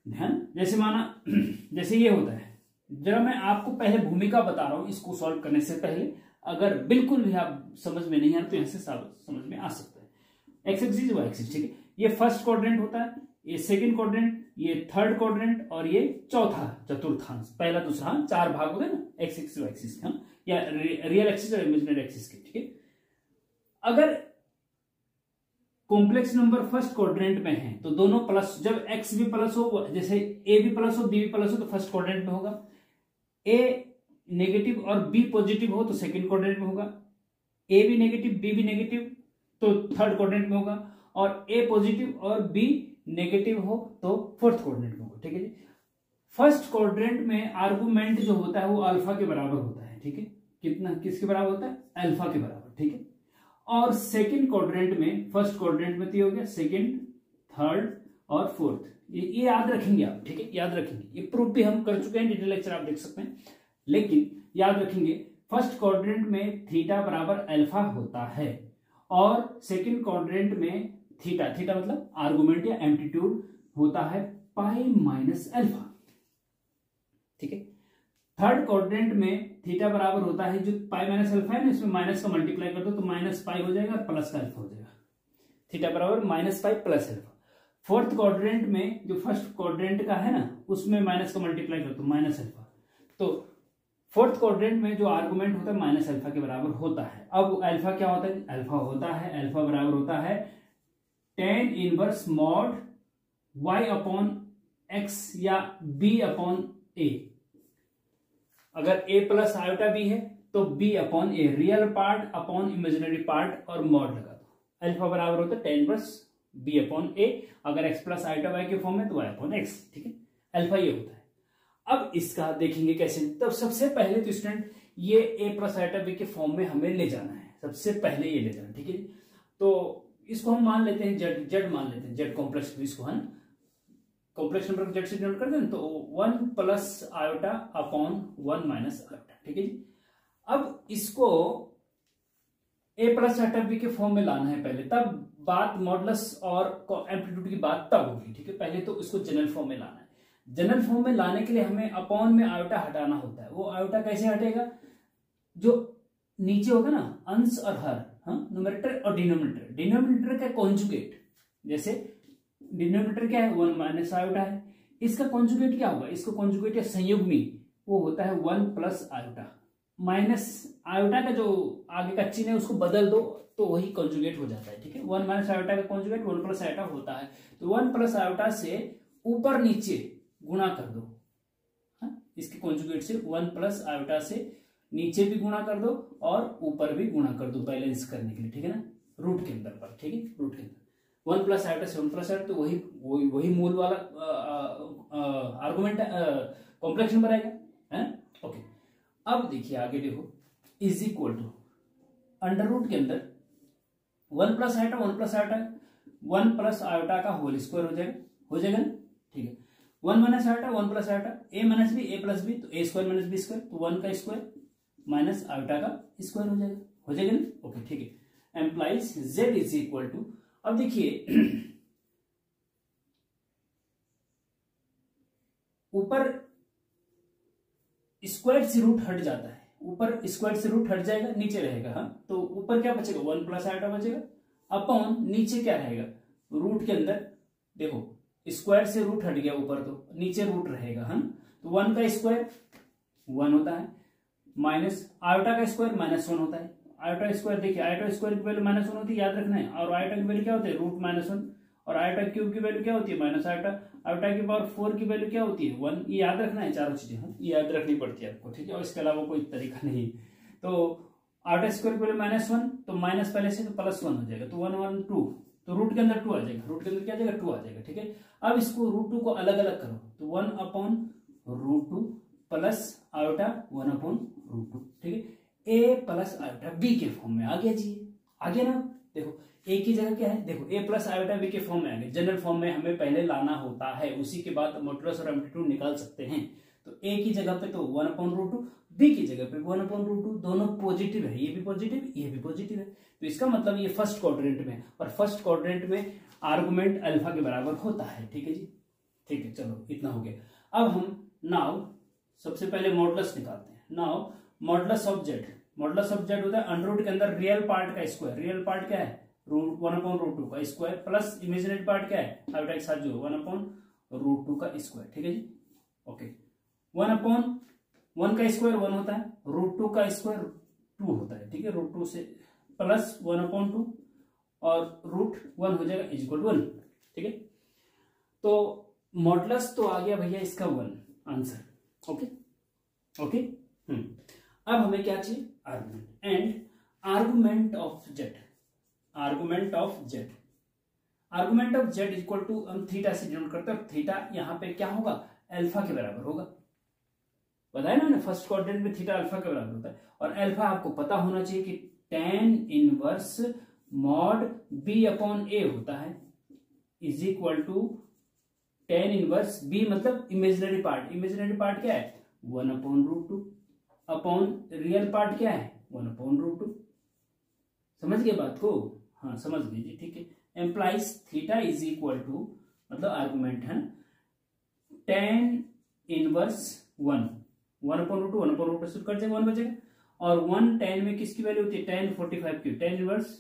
ध्यान, जैसे माना जैसे ये होता है, जरा मैं आपको पहले भूमिका बता रहा हूं इसको सॉल्व करने से पहले, अगर बिल्कुल भी आप समझ में नहीं आ तो यहां से समझ में आ सकता है। एक्स एक्सिस वाई एक्सिस, ठीक है। ये फर्स्ट क्वाड्रेंट होता है, ये सेकंड क्वाड्रेंट, ये थर्ड क्वाड्रेंट, और ये चौथा चतुर्थांश, पहला दूसरा, हाँ, 4 भाग होते हैं ना एक्स एक्सिस वाई एक्सिस, हाँ, या रियल एक्सिस और इमेजिनरी एक्सिस के, ठीक है। अगर कॉम्प्लेक्स नंबर फर्स्ट क्वाड्रेंट में है तो दोनों प्लस, जब एक्स भी प्लस हो, जैसे ए भी प्लस हो बी भी प्लस हो तो फर्स्ट क्वाड्रेंट में होगा, ए नेगेटिव और बी पॉजिटिव हो तो सेकंड क्वाड्रेंट में होगा, ए भी नेगेटिव बी भी नेगेटिव तो थर्ड क्वाड्रेंट में होगा, और ए पॉजिटिव और बी नेगेटिव हो तो फोर्थ क्वाड्रेंट में होगा, ठीक है जी। फर्स्ट क्वाड्रेंट में आर्गुमेंट जो होता है वो अल्फा के बराबर होता है, ठीक है। कितना, किसके बराबर होता है? अल्फा के बराबर, ठीक है। और सेकंड क्वाड्रेंट में, फर्स्ट क्वाड्रेंट में तो हो गया सेकंड, थर्ड और फोर्थ, ये याद रखेंगे आप, ठीक है, याद रखेंगे। ये प्रूफ भी हम कर चुके हैं, डिटेल लेक्चर आप देख सकते हैं, लेकिन याद रखेंगे फर्स्ट क्वाड्रेंट में थीटा बराबर अल्फा होता है, और सेकंड क्वाड्रेंट में थीटा मतलब आर्गुमेंट या एम्पलीट्यूड होता है पाई माइनस अल्फा, ठीक है। थर्ड क्वाड्रेंट में थीटा बराबर होता है, जो पाई माइनस अल्फा है ना, इसमें माइनस का मल्टीप्लाई कर दो तो माइनस पाई हो जाएगा, प्लस का अल्फा हो जाएगा, थीटा बराबर minus pi plus alpha. Fourth quadrant में जो फर्स्ट क्वाड्रेंट का है ना, उसमें माइनस का मल्टीप्लाई कर दो माइनस अल्फा, तो फोर्थ क्वाड्रेंट में जो आर्गुमेंट होता है माइनस अल्फा के बराबर होता है। अब अल्फा क्या होता है? अल्फा बराबर होता है tan inverse mod y upon x या b अपॉन a। अगर a प्लस आयोटा b है तो b upon a, real part upon imaginary part, और मॉड लगा दो। अल्फा बराबर होता है tan इनवर्स बी अपॉन ए, अगर एक्स प्लस आइटा वाई के फॉर्म में तो वाई अपॉन एक्स, ठीक है, अल्फा ये होता है। अब इसका देखेंगे कैसे, तब सबसे पहले तो स्टूडेंट ये ए प्लस आइटा बी के फॉर्म में हमें ले जाना है, सबसे पहले ये ले जाना, ठीक है। तो इसको हम मान लेते हैं जेड, जेड मान लेते हैं, जेड कॉम्प्लेक्स, इसको है ना कॉम्प्लेक्स नंबर को जेड से डिनोट कर दें तो 1 plus iota upon 1 minus iota, ठीक है जी। अब इसको ए प्लस आयोटा बी के फॉर्म में लाना है पहले, तब बात मॉडुलस और एम्पलीट्यूड की बात तब होगी, ठीक है। पहले तो इसको जनरल फॉर्म में लाना है। जनरल फॉर्म में लाने के लिए हमें अपॉन में आयोटा हटाना होता है। वो आयोटा कैसे हटेगा, जो नीचे होगा ना अंश और हर, हाँ, न्यूमरेटर और डिनोमिनेटर, डिनोमिनेटर का कॉन्जुगेट, जैसे डिनोमिनेटर क्या है 1 माइनस आयोटा है, इसका कॉन्जुगेट क्या होगा, इसको कॉन्जुगेट या संयुग्मी वो होता है 1 प्लस आयोटा, माइनस आयोटा का जो आगे का चिन्ह है उसको बदल दो तो वही कॉन्जुगेट हो जाता है, ठीक है। 1 माइनस आयोटा का कॉन्जुगेट 1 प्लस आयोटा होता है, तो 1 प्लस आयोटा से ऊपर नीचे गुणा कर दो, हाँ? इसके कॉन्जुगेट से 1 प्लस आयोटा से नीचे भी गुणा कर दो और ऊपर भी गुणा कर दो बैलेंस करने के लिए, ठीक है ना, रूट के अंदर पर, ठीक है, रूट के अंदर 1 प्लस आयोटा से 1 प्लस आयोटा, तो वही मूल वाला आर्गुमेंट कॉम्प्लेक्स नंबर आएगा, है। ओके, अब देखिए आगे देखो, is equal to under root के अंदर 1 plus iota 1 plus iota 1 plus iota का होल स्क्वायर हो जाएगा ना, ठीक है। 1 minus iota 1 plus iota, A minus B, A plus B, तो A square minus B square, तो 1 का स्क्वायर माइनस आयोटा का स्क्वायर हो जाएगा ना, ओके, ठीक है। Implies Z is equal to, अब देखिए ऊपर स्क्वायर से रूट हट जाता है, ऊपर स्क्वायर से रूट हट जाएगा, नीचे रहेगा, हाँ, तो ऊपर क्या बचेगा 1 प्लस आयोटा बचेगा, अपॉन नीचे क्या रहेगा, रूट के अंदर देखो स्क्वायर से रूट हट गया ऊपर, तो नीचे रूट रहेगा, हाँ, तो 1 का स्क्वायर 1 होता है, माइनस आयोटा का स्क्वायर -1 होता है। आयोटा स्क्वायर देखिए, आयोटा स्क्वायर की वैल्यू -1 होती है, याद रखना है, और आयोटा की वैल्यू क्या होती है रूट -1, और आयोटा क्यूब की वैल्यू क्या होती है माइनस आयोटा, आयोटा की पावर 4 की वैल्यू क्या होती है 1, ये याद रखना है, चारों चीजें, हाँ, ये याद रखनी पड़ती है आपको, ठीक है, और इसके अलावा कोई तरीका नहीं। तो आयोटा स्क्वायर की वैल्यू -1, तो माइनस पहले से तो +1 हो जाएगा, तो 1 1 2, तो रूट के अंदर 2 आ जाएगा, रूट के अंदर क्या आ जाएगा 2 आ जाएगा, ठीक है। अब इसको √2 को अलग अलग करो, तो 1 अपॉन √2 प्लस आयोटा 1 अपॉन √2, ठीक है। ए प्लस आयोटा बी के फॉर्म में आ गया जी, आ गया ना, देखो ए की जगह क्या है, देखो ए प्लस आयोटा बी के फॉर्म में आ गया, जनरल फॉर्म में हमें पहले लाना होता है, उसी के बाद मॉडुलस और एम्पलीट्यूड निकाल सकते हैं। तो ए की जगह पे तो 1 अपॉन √2, बी की जगह पे 1 अपॉन √2, दोनों पॉजिटिव है, ये भी पॉजिटिव ये भी पॉजिटिव है, तो इसका मतलब ये फर्स्ट क्वाड्रेंट में, और फर्स्ट क्वाड्रेंट में आर्गुमेंट अल्फा के बराबर होता है, ठीक है जी, ठीक है, चलो इतना हो गया। अब हम नाउ सबसे पहले मॉडुलस निकालते हैं। Now modulus of Z, modulus of Z होता है अंडर रूट के अंदर रियल पार्ट का स्क्वायर, रियल पार्ट क्या है 1 अपॉन √2 का स्क्वायर, प्लस इमेजिनरी पार्ट क्या है आयोटा के साथ जो 1 अपॉन √2 का स्क्वायर, ठीक है जी, ओके। 1 अपॉन 1 का स्क्वायर 1 होता है, √2 का स्क्वायर 2 होता है, ठीक है, √2 से प्लस 1 अपॉन 2 और √1 हो जाएगा इक्वल 1, ठीक है। तो मॉडुलस तो आ गया भैया इसका 1 आंसर, ओके ओके। अब हमें क्या चाहिए argument, and argument of Z, argument of Z, argument of Z equal to हम थीटा से डिनोट करते हैं, थीटा यहाँ पे क्या होगा अल्फा के बराबर होगा, बताया ना मैंने फर्स्ट क्वाड्रेंट में थीटा अल्फा के बराबर होता है, और अल्फा आपको पता होना चाहिए कि tan inverse mod B upon A होता है, is equal to tan inverse B मतलब इमेजिनरी पार्ट, इमेजिनरी पार्ट क्या है 1 अपॉन √2 अपॉन रियल पार्ट क्या है 1 अपॉन √2, समझ गए बात को, हाँ समझ लीजिए, ठीक है। Implies theta is equal to मतलब आर्गुमेंट है tan इनवर्स 1 अपॉन √2 1 अपॉन √2 से कट जाएगा 1 बचेगा, और 1 tan में किसकी वैल्यू होती है tan 45 की, tan इनवर्स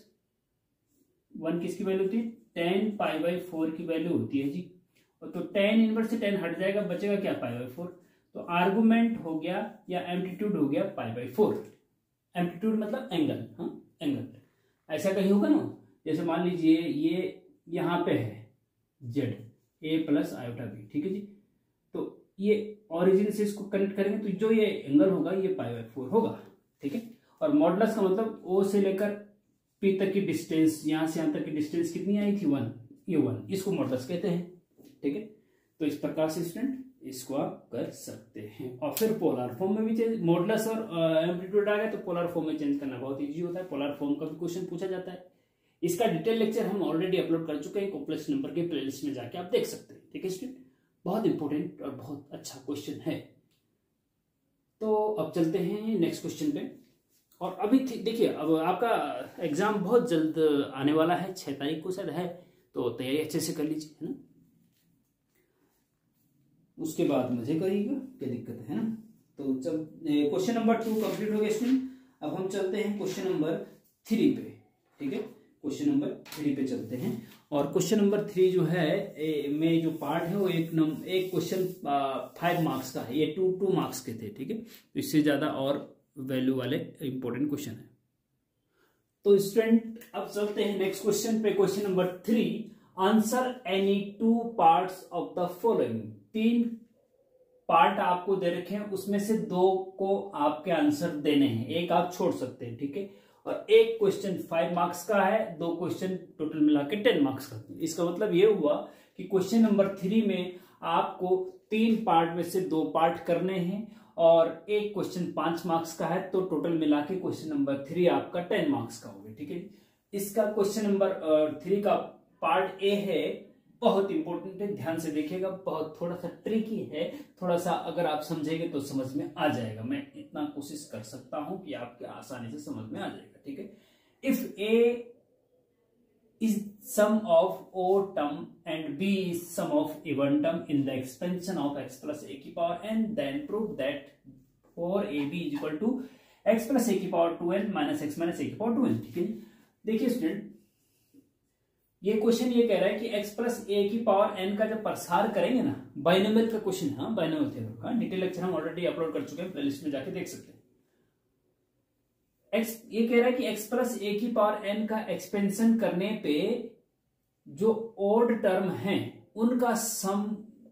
1 किसकी वैल्यू होती है tan π/4 की वैल्यू होती है जी, तो tan इनवर्स से tan हट जाएगा, बचेगा क्या π/4, तो आर्गुमेंट हो गया या एम्पलीट्यूड हो गया π/4, एम्पलीट्यूड मतलब एंगल, हाँ एंगल, ऐसा कहीं होगा ना, जैसे मान लीजिए ये यहाँ पे है Z A plus iota B, ठीक है जी, तो ये ओरिजिन से इसको कनेक्ट करेंगे तो जो ये एंगल होगा ये π/4 होगा, ठीक है। और मॉडुलस का मतलब ओ से लेकर पी तक की डिस्टेंस, यहां से यहां तक की डिस्टेंस कितनी आई थी 1, u1, इसको मॉडुलस कहते हैं। ठीक है, तो इस प्रकार से स्टूडेंट इसको आप कर सकते हैं। और फिर पोलर फॉर्म में भी चेंज, मॉडुलस और एम्पलीट्यूड आ गया तो पोलर फॉर्म में चेंज करना बहुत इजी होता है। पोलर फॉर्म का भी क्वेश्चन पूछा जाता है। इसका डिटेल लेक्चर हम ऑलरेडी अपलोड कर चुके हैं, कॉम्प्लेक्स नंबर के प्लेलिस्ट में जाके आप देख सकते हैं। ठीक है स्टूडेंट, बहुत इंपॉर्टेंट और बहुत अच्छा क्वेश्चन है। तो अब चलते हैं नेक्स्ट क्वेश्चन पे। और अभी देखिए, अब आपका एग्जाम बहुत जल्द आने वाला है, 6 तारीख को शायद है, तो तैयारी अच्छे से कर लीजिए, है ना। उसके बाद मुझे करिएगा, क्या दिक्कत है ना। तो चल क्वेश्चन नंबर 2 कंप्लीट हो गया स्टूडेंट। अब हम चलते हैं क्वेश्चन नंबर 3 पे। ठीक है, क्वेश्चन नंबर 3 पे चलते हैं। और क्वेश्चन नंबर 3 जो है में जो पार्ट है वो एक क्वेश्चन 5 मार्क्स का है। ये 2 मार्क्स के थे। ठीक है, तो इससे ज्यादा और वैल्यू वाले इंपॉर्टेंट क्वेश्चन है। तो स्टूडेंट अब चलते हैं नेक्स्ट क्वेश्चन पे। Question number 3, answer any 2 parts of the following. 3 part आपको दे रखे हैं, उसमें से 2 को आपके आंसर देने हैं, एक आप छोड़ सकते हैं। ठीक है, और एक क्वेश्चन 5 मार्क्स का है, 2 क्वेश्चन टोटल मिला के 10 मार्क्स का। इसका मतलब ये हुआ कि क्वेश्चन नंबर 3 में आपको 3 पार्ट में से 2 पार्ट करने हैं और एक क्वेश्चन 5 मार्क्स का है, तो टोटल मिला के क्वेश्चन नंबर 3 आपका 10 मार्क्स का होगा। ठीक है, इसका क्वेश्चन नंबर 3 का पार्ट ए है, बहुत इंपॉर्टेंट है, ध्यान से देखिएगा। बहुत थोड़ा सा ट्रिकी है, थोड़ा सा अगर आप समझेंगे तो समझ में आ जाएगा। मैं इतना कोशिश कर सकता हूं कि आपके आसानी से समझ में आ जाएगा। ठीक है, if A is sum of O term and B is sum of even term in the expansion of x plus a की power n, then prove that 4ab is equal to x plus a की power 2n minus x minus a की power 2n। ठीक है, देखिए student, ये question ये कह रहा है कि x प्लस a की पावर n का जब प्रसार करेंगे ना, बाइनोमियल का क्वेश्चन है। हाँ, बाइनोमियल थ्योरम का डिटेल लेक्चर हम ऑलरेडी अपलोड कर चुके हैं, प्लेलिस्ट में जाके देख सकते हैं। x ये कह रहा है कि x प्लस a की पावर n का एक्सपेंशन करने पे जो ओड टर्म है उनका सम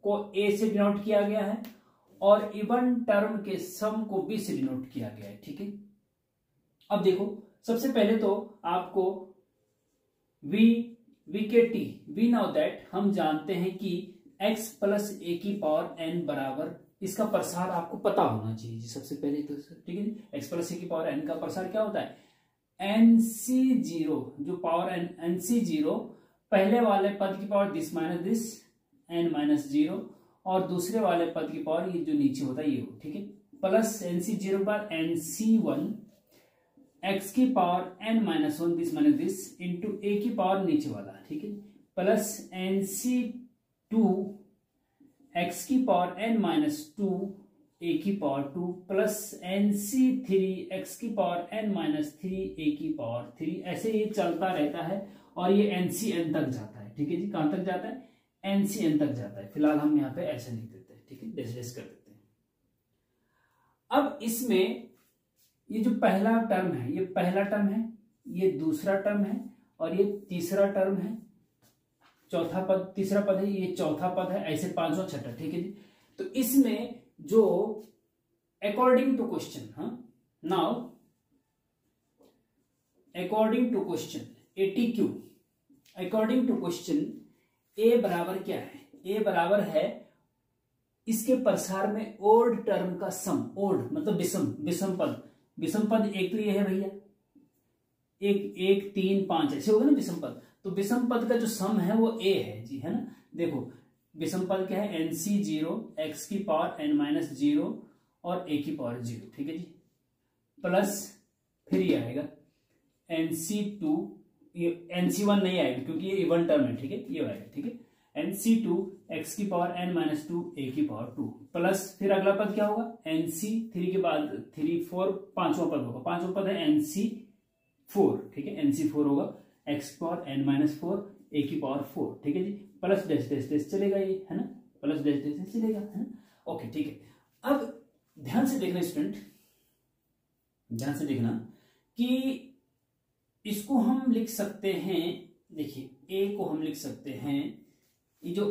को a से डिनोट किया गया है और इवन टर्म के सम को b से डिनोट किया गया है। ठीक है, अब देखो, सबसे पहले तो आपको वी नाउ दैट हम जानते हैं कि x प्लस a की पावर n बराबर, इसका प्रसार आपको पता होना चाहिए सबसे पहले तो। ठीक है, x प्लस a की पावर n का प्रसार क्या होता है, nc0, जो पावर nc0 पहले वाले पद की power this minus this n minus 0 और दूसरे वाले पद की पावर ये जो नीचे होता है ये हो। ठीक है, प्लस nc0 पर nc1 x की power n minus 1 this minus this into a की पावर नीचे वाला। ठीक है, प्लस nc2 x की पावर n माइनस 2 a की पावर 2 प्लस nc3 x की पावर n माइनस 3 a की पावर 3। ऐसे ही चलता रहता है और ये ncn तक जाता है। ठीक है जी, कहां तक जाता है, ncn तक जाता है। फिलहाल हम यहाँ पे ऐसे लिख देते हैं। ठीक है, डेस कर देते हैं। अब इसमें ये जो पहला टर्म है, ये पहला टर्म है, ये दूसरा टर्म है और ये तीसरा टर्म है, चौथा पद, तीसरा पद है, ये चौथा पद है, ऐसे 5वां 6ठा। ठीक है जी, तो इसमें जो अकॉर्डिंग टू क्वेश्चन, हाँ now according to question ATQ, according to question A बराबर क्या है, ए बराबर है इसके प्रसार में ओड टर्म का सम। ओड मतलब विषम पद, विषम पद एक तो ये है भैया, 1 3 5 ऐसे होगा ना विषम पद। तो विषम पद का जो सम है वो a है जी, है ना। देखो विषम पद क्या है, nc0 x की पावर n माइनस 0 और a की पावर 0। ठीक है जी, प्लस फिर ये आएगा nc2, ये nc1 नहीं आएगा क्योंकि ये इवन टर्म है। ठीक है, ये आएगा। ठीक है, nc2 x की पावर n माइनस 2 a की पावर 2 प्लस फिर अगला पद क्या होगा, nc3 के बाद 3 4 5वां पद होगा, 5वां पद है nc4। ठीक है, nc4 होगा x की पावर n माइनस 4 a की पावर 4। ठीक है जी, प्लस डैश डैश डैश चलेगा ये, है ना, प्लस डैश डैश डैश चलेगा, है ना। ओके ठीक है, अब ध्यान से देखना स्टूडेंट, ध्यान से देखना कि इसको हम लिख सकते हैं। देखिए a को हम लिख सकते हैं, ये जो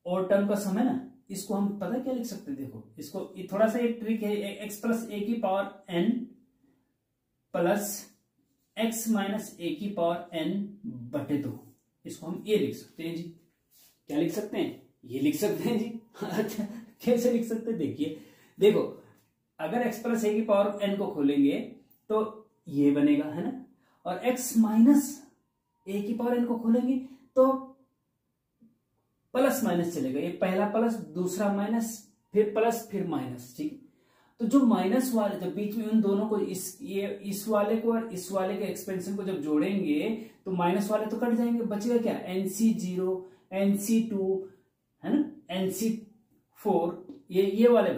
और टर्म का सम है ना, इसको हम पता क्या लिख सकते हैं। देखो इसको, ये थोड़ा सा एक ट्रिक है, x प्लस a की power n plus x minus a की पावर n बटे 2, इसको हम ए लिख सकते हैं जी। क्या लिख सकते हैं? ये लिख सकते हैं जी। अच्छा, कैसे लिख सकते हैं? देखो अगर x प्लस ए की पावर n को खोलेंगे तो ये बनेगा, है ना, और x माइनस ए की पावर n को खोलेंगे तो प्लस माइनस चलेगा। ये पहला प्लस, दूसरा माइनस, फिर प्लस, फिर माइनस। ठीक, तो जो माइनस वाले, जब बीच में उन दोनों को इस वाले को और इस वाले के एक्सपेंशन को जब जोड़ेंगे तो माइनस वाले तो कट जाएंगे, बचेगा क्या? NC0, NC2, है ना, NC4, ये वाले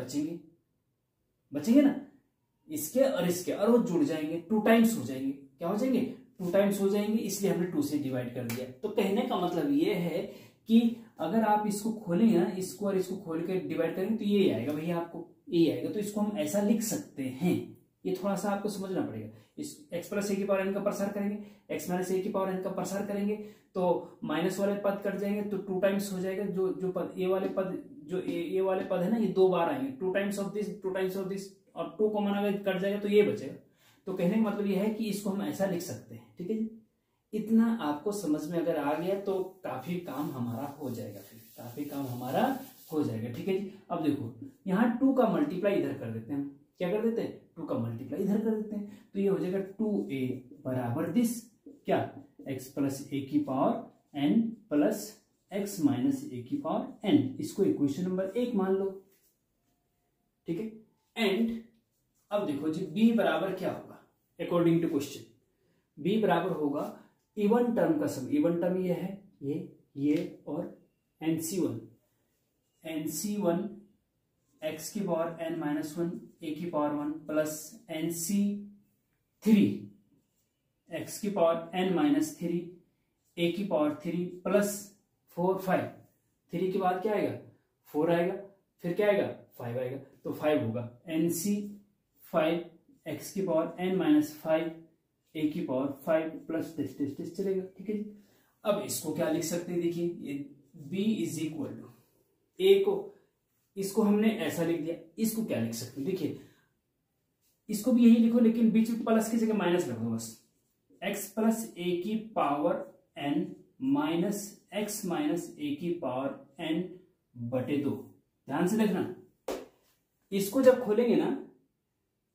बचेंगे ना, इसके और इसके, और वो जुड़ जाएंगे, 2 टाइम्स हो जाएंगे। क्या हो जाएंगे? 2 टाइम्स हो जाएंगे, इसलिए हमने 2 से डिवाइड कर दिया। तो कहने का मतलब ये है कि अगर आप इसको खोलेंगे ना, इसको और इसको खोल के डिवाइड करेंगे तो ये आएगा भैया, आपको ये आएगा। तो इसको हम ऐसा लिख सकते हैं। ये थोड़ा सा आपको समझना पड़ेगा। इस x प्लस ए की पावर n का प्रसार करेंगे, x माइनस ए की पावर n का प्रसार करेंगे तो माइनस वाले पद कट जाएंगे, तो 2 टाइम्स हो जाएगा। जो पद ए वाले पद, जो ए वाले पद है ना, ये 2 बार आएंगे, 2 times of this, 2 times of this, और 2 कॉमन अगर कट जाएगा तो ये बचेगा। तो कहने का मतलब ये है कि इसको हम ऐसा लिख सकते हैं। ठीक है जी, इतना आपको समझ में अगर आ गया तो काफी काम हमारा हो जाएगा, फिर काफी काम हमारा हो जाएगा। ठीक है जी, अब देखो यहाँ 2 का मल्टीप्लाई इधर कर देते हैं। क्या कर देते हैं? 2 का मल्टीप्लाई इधर कर देते हैं, तो ये हो जाएगा 2a बराबर दिस, क्या, x प्लस ए की power n plus x minus A की पावर n। इसको इक्वेशन नंबर 1 मान लो। ठीक है, एंड अब देखो जी b बराबर क्या होगा अकॉर्डिंग टू क्वेश्चन? b बराबर होगा इवन टर्म का सम। इवन टर्म ये है, ये और NC1 x की पावर n माइनस 1 ए की पावर 1 प्लस NC3 x की पावर n माइनस 3 ए की पावर 3 प्लस 4 5। 3 के बाद क्या आएगा? 4 आएगा, फिर क्या आएगा? 5 आएगा, तो 5 होगा। NC5 x की पावर n माइनस 5 ए की पावर 5 प्लस टेस्ट चलेगा। ठीक है जी, अब इसको क्या लिख सकते हैं? देखिए ये b इज इक्वल टू ए को, इसको हमने ऐसा लिख दिया, इसको क्या लिख सकते हैं? देखिए इसको भी यही लिखो, लेकिन बीच में प्लस की जगह माइनस रख दो बस। x प्लस ए की power n minus x minus A की पावर n बटे 2। ध्यान से देखना, इसको जब खोलेंगे ना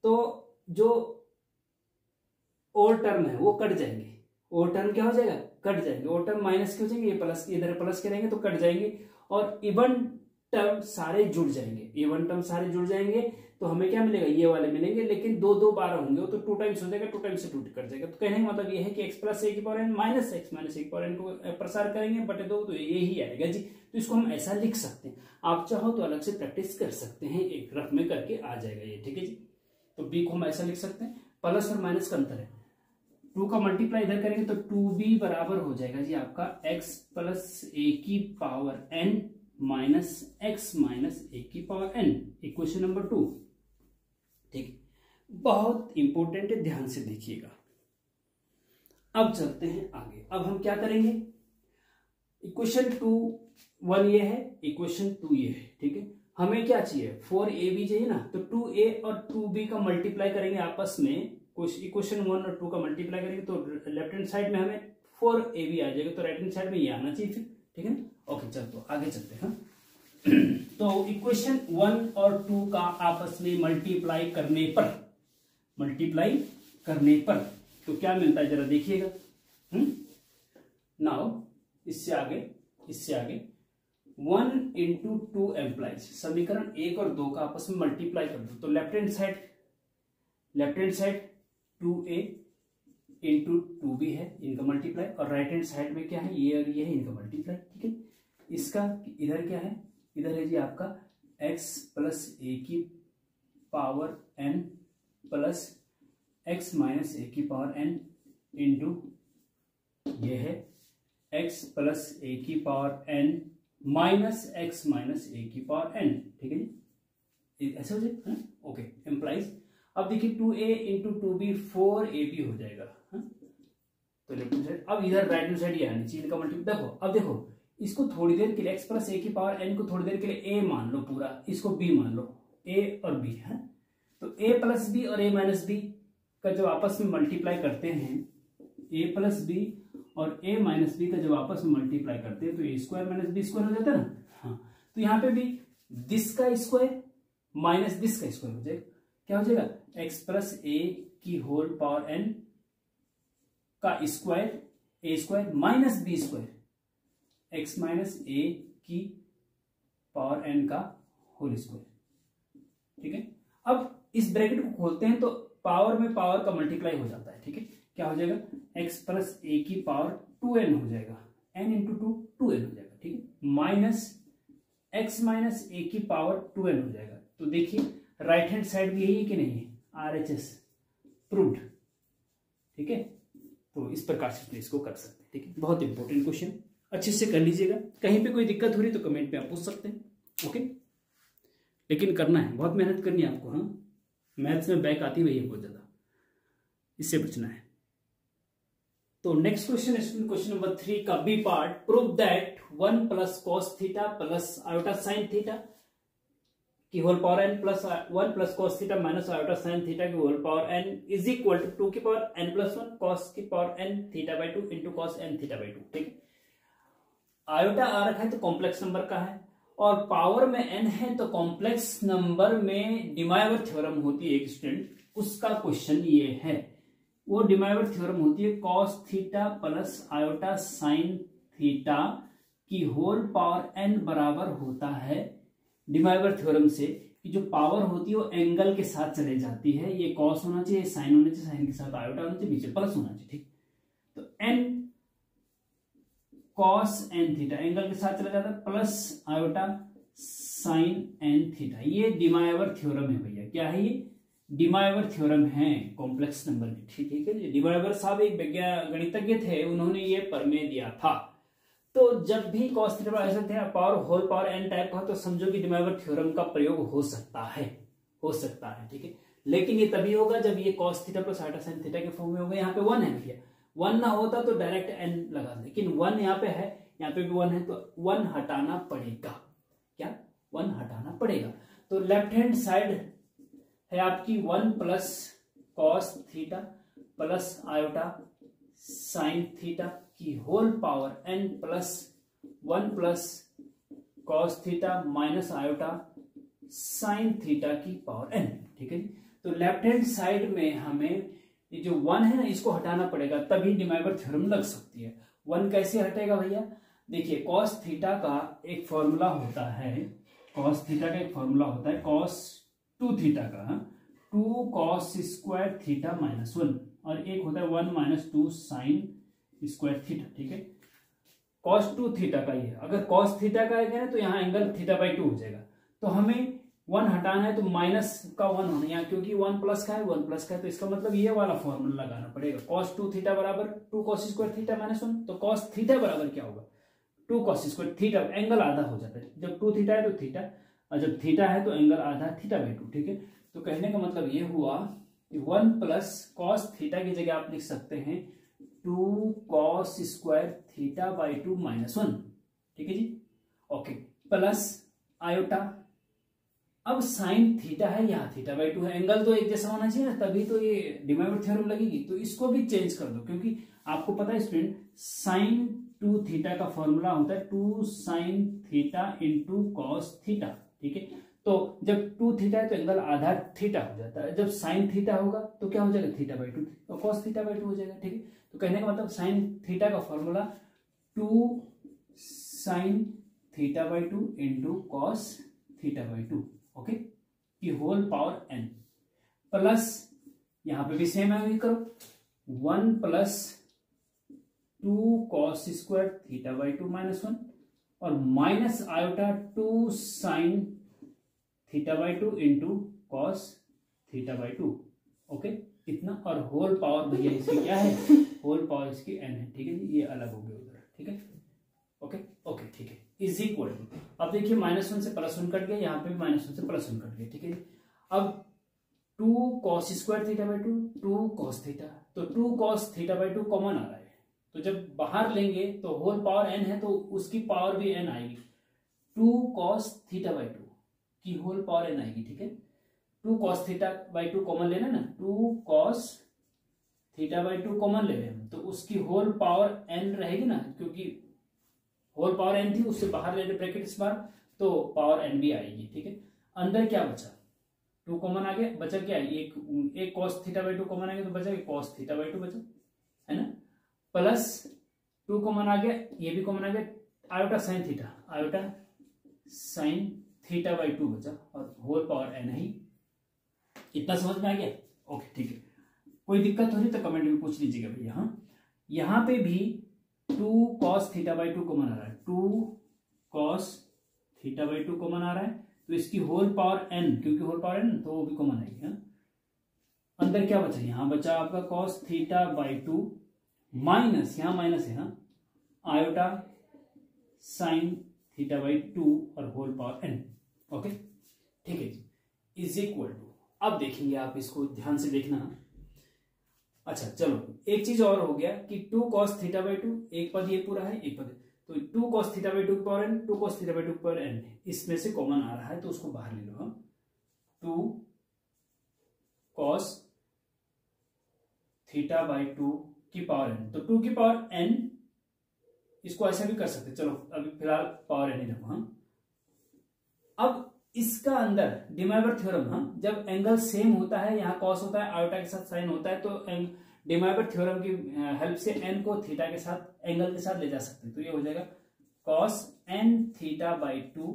तो जो और टर्म है वो कट जाएंगे। और टर्म क्या हो जाएगा? कट जाएंगे। और टर्म माइनस के हो जाएंगे, ये प्लस, इधर प्लस के रहेंगे तो कट जाएंगे, और इवन टर्म सारे जुड़ जाएंगे। इवन टर्म सारे जुड़ जाएंगे तो हमें क्या मिलेगा? ये वाले मिलेंगे, लेकिन 2 बार होंगे तो 2 टाइम्स हो जाएगा, 2 टाइम्स से 2 कट जाएगा। तो कहने का मतलब ये है कि x प्लस ए की power n minus x minus A की पावर n को प्रसार करेंगे बटे 2, तो ये ही आएगा जी। तो इसको हम ऐसा लिख सकते हैं। आप चाहो तो अलग से प्रैक्टिस कर सकते हैं, एक रफ में करके आ जाएगा ये। ठीक है जी, तो b को हम ऐसा लिख सकते हैं। प्लस और माइनस का अंतर है, 2 का मल्टीप्लाई इधर करेंगे तो 2b बराबर हो जाएगा जी आपका x प्लस ए की power n minus x minus A की पावर n, इक्वेशन नंबर 2। ठीक, बहुत इंपॉर्टेंट है, ध्यान से देखिएगा। अब चलते हैं आगे। अब हम क्या करेंगे? इक्वेशन 1 ये है, इक्वेशन 2 ये है। ठीक है, हमें क्या चाहिए? 4ab चाहिए ना, तो 2a और 2b का मल्टीप्लाई करेंगे आपस में। इक्वेशन 1 और 2 का मल्टीप्लाई करेंगे तो लेफ्ट हैंड साइड में हमें 4ab आ जाएगा, तो राइट हैंड साइड में ये आना चाहिए फिर। ठीक है ना, ओके चल तो आगे चलते हैं। तो इक्वेशन 1 और 2 का आपस में मल्टीप्लाई करने पर तो क्या मिलता है, जरा देखिएगा। नाउ इससे आगे 1 इंटू 2 एम्प्लाइज, समीकरण 1 और 2 का आपस में मल्टीप्लाई कर दो तो left hand side 2a into 2b है, इनका मल्टीप्लाई, और राइट हैंड साइड में क्या है? ये और ये है, इनका मल्टीप्लाई। ठीक है, इसका इधर क्या है? इधर है जी आपका x प्लस ए की power n plus x minus A की पावर n इंटू ये है x प्लस ए की power n minus x minus A की पावर n। ठीक है जी, ऐसे हो जाए। ओके, एम्प्लाइज अब देखिए 2a इंटू 2b 4ab हो जाएगा। तो लेफ्ट हैंड साइड, अब इधर राइट हैंड साइड ये आनी चाहिए, इनका मल्टीप्लाई। देखो अब देखो, इसको थोड़ी देर के लिए x प्लस ए की पावर n को थोड़ी देर के लिए a मान लो पूरा, इसको b मान लो, a और b है। तो a प्लस b और a माइनस b का जब आपस में मल्टीप्लाई करते हैं, a प्लस b और a माइनस बी का जब आपस में मल्टीप्लाई करते हैं तो A square minus B square हो जाता है ना। हाँ, तो यहाँ पे भी दिस का स्क्वायर माइनस दिस का स्क्वायर हो जाएगा, क्या हो जाएगा, एक्स प्लस ए की होल पावर एन का square A square minus B square x minus A की पावर एन का होल स्क्वायर। ठीक है, अब इस ब्रैकेट को खोलते हैं तो पावर में पावर का मल्टीप्लाई हो जाता है। ठीक है, क्या हो जाएगा, एक्स प्लस ए की पावर 2n हो जाएगा, n इंटू 2 2n हो जाएगा। ठीक है, माइनस एक्स माइनस ए की पावर 2n हो जाएगा। तो देखिए राइट हैंड साइड भी यही है कि नहीं है, RHS प्रूव्ड। ठीक है, तो इस प्रकार से इसको कर सकते हैं। ठीक है, बहुत इंपॉर्टेंट क्वेश्चन, अच्छे से कर लीजिएगा। कहीं पे कोई दिक्कत हो रही तो कमेंट पे आप पूछ सकते हैं। ओके, लेकिन करना है, बहुत मेहनत करनी है आपको। हाँ, मैथ्स में बैक आती हुई है बहुत ज्यादा, इससे बचना है। तो नेक्स्ट क्वेश्चन है क्वेश्चन नंबर 3 का B part, prove that 1 plus cos theta plus iota sine theta की whole power N plus 1 plus cos theta minus iota sine theta की whole power N is equal to 2 की power N plus 1 cos की power N theta by 2 into cos N theta by 2। ठीक, iota आ रखा है तो complex number का है और पावर में एन है, तो कॉम्प्लेक्स नंबर में डिमाइवर थ्योरम होती है एक स्टूडेंट, उसका क्वेश्चन ये है। वो डिमाइवर थ्योरम होती है cos theta plus iota sine theta की होल पावर एन बराबर होता है डिमाइवर थ्योरम से कि जो पावर होती है वो एंगल के साथ चले जाती है। ये कॉस होना चाहिए, साइन होना चाहिए, साइन के साथ आयोटा होना चाहिए, बीच में प्लस होना चाहिए। ठीक, तो n cos N theta angle के साथ चला जाता है, plus iota sine n theta. ये डिमाइवर थ्योरम है भैया। क्या है ये, डिमाइवर थ्योरम है कॉम्प्लेक्स नंबर में। ठीक है, डिमाइवर साहब एक गणितज्ञ थे, उन्होंने ये प्रमेय दिया था। तो जब भी कॉस थीटा ऐसा थे power whole power n type का, तो समझो कि डिमाइवर थ्योरम का प्रयोग हो सकता है, हो सकता है। ठीक है, लेकिन ये तभी होगा जब ये cos theta plus iota sine theta के फॉर्म में होगा। यहाँ पे 1 है भैया, 1 ना होता तो डायरेक्ट एन लगा दे, लेकिन 1 यहाँ पे है, यहाँ पे भी 1 है, तो 1 हटाना पड़ेगा। क्या, 1 हटाना पड़ेगा। तो लेफ्ट हैंड साइड है आपकी 1 plus cos theta plus iota sine theta की whole power N plus 1 plus cos theta minus iota sine theta की पावर एन। ठीक है, तो लेफ्ट हैंड साइड में हमें ये जो 1 है ना, इसको हटाना पड़ेगा, तभी डिमाइवर थ्योरम लग सकती है। 1 कैसे हटेगा भैया, देखिए कॉस थीटा का एक फॉर्मूला होता है, कॉस थीटा का एक फॉर्मूला होता है कॉस 2 थीटा का, 2 कॉस स्क्वायर थीटा माइनस 1, और एक होता है 1 माइनस 2 साइन स्क्वायर थीटा। ठीक है, कॉस 2 थीटा का ही है। अगर कॉस थीटा का है तो यहाँ एंगल थीटा बाई 2 हो जाएगा, तो हमें 1 हटाना है तो माइनस का 1 होना यहाँ, क्योंकि 1 प्लस का है, 1 प्लस का है, तो इसका मतलब ये वाला फॉर्मूला लगाना पड़ेगा। कॉस 2 थीटा बराबर 2 कॉस स्क्वायर थीटा माइनस 1, तो कॉस थीटा बराबर क्या होगा, 2 कॉस स्क्वायर थीटा, एंगल आधा हो जाता है। जब 2 थीटा है तो थीटा, और जब थीटा है तो एंगल आधा थीटा बाई 2। ठीक है, तो कहने का मतलब ये हुआ कि 1 प्लस कॉस थीटा की जगह आप लिख सकते हैं 2 cos square theta by 2 minus 1। ठीक है जी, ओके, प्लस आयोटा, अब साइन थीटा है, यहाँ थीटा बाई 2 है, एंगल तो एक जैसा होना चाहिए ना, तभी तो ये डिमाइवर थ्योरम लगेगी। तो इसको भी चेंज कर दो, क्योंकि आपको पता है स्टूडेंट साइन 2 थीटा का फॉर्मूला होता है 2 sine theta into cos theta. ठीक है, तो जब 2 थीटा है तो एंगल आधा थीटा हो जाता है, जब साइन थीटा होगा तो क्या हो जाएगा, थीटा बाई 2 और कॉस थीटा बाई 2 हो जाएगा। ठीक है, तो कहने का मतलब साइन थीटा का formula 2 sine theta by 2 into cos theta by 2, okay, की होल पावर एन, प्लस यहां पे भी सेम है, करो 1 plus 2 cos square theta by 2 minus 1, और minus iota 2 sine theta by 2 into cos theta by 2, okay, इतना, और होल पावर भैया इसकी क्या है, होल पावर इसकी एन है। ठीक है जी, ये अलग हो गया उधर। ठीक है, ओके ओके, ठीक है, इज इक्वल टू, अब देखिए -1 से +1 कट गया, यहाँ पे भी -1 से +1 कट गया। ठीक है, अब 2 cos square theta by 2, 2 cos theta, तो 2 कॉस थीटा बाई 2 कॉमन आ रहा है, तो जब बाहर लेंगे तो होल पावर एन है तो उसकी पावर भी एन आएगी, 2 कॉस थीटा बाई 2 की होल पावर एन आएगी। ठीक है, 2 कॉस थीटा बाई 2 कॉमन लेना ना, 2 कॉस थीटा बाई 2 कॉमन ले लें तो उसकी होल पावर n रहेगी ना, क्योंकि होल पावर n थी, उससे बाहर ले रहे ब्रैकेट इस बार, तो पावर n भी आएगी। ठीक है, अंदर क्या बचा, 2 कॉमन आ गया, बचा क्या, एक कॉस थीटा बाई 2 कॉमन आ गया तो बचा कॉस थीटा बाई 2 बचा, है ना, प्लस 2 कॉमन आ गया, ये भी कॉमन आ गया, आयोटा साइन थीटा बाई 2 बचा और होल पावर n है। इतना समझ में आ गया? ओके ठीक है, कोई दिक्कत हो रही तो कमेंट में पूछ लीजिएगा भैया। हाँ, यहां पे भी 2 cos थीटा बाई 2 कॉमन आ रहा है, 2 cos थीटा बाई 2 कॉमन आ रहा है, तो इसकी होल पावर n, क्योंकि होल पावर n तो वो भी कॉमन आएगी। हाँ, अंदर क्या बचा, यहां बचा आपका cos थीटा बाई 2 माइनस, यहां माइनस है, हाँ, आयोटा साइन थीटा बाई 2 और होल पावर n। ओके ठीक है जी, इज इक्वल टू, अब देखेंगे आप इसको ध्यान से देखना। अच्छा चलो, एक चीज और हो गया कि 2 cos थीटा बाई 2, एक पद ये पूरा है, एक पद है, तो 2 cos theta by 2 power n, 2 cos theta by 2 power n, इसमें से कॉमन आ रहा है तो उसको बाहर ले लो। हम 2 cos थीटा बाई 2 की पावर n, तो 2 की पावर n, इसको ऐसा भी कर सकते, चलो अभी फिलहाल पावर n ही रखो। हम अब इसका अंदर डिमाइवर थ्योरम, हम जब एंगल सेम होता है, यहाँ कॉस होता है, आयोटा के साथ साइन होता है, तो डिमाइवर थ्योरम की हेल्प से n को थीटा के साथ एंगल के साथ ले जा सकते हैं, तो ये हो जाएगा cos n theta by 2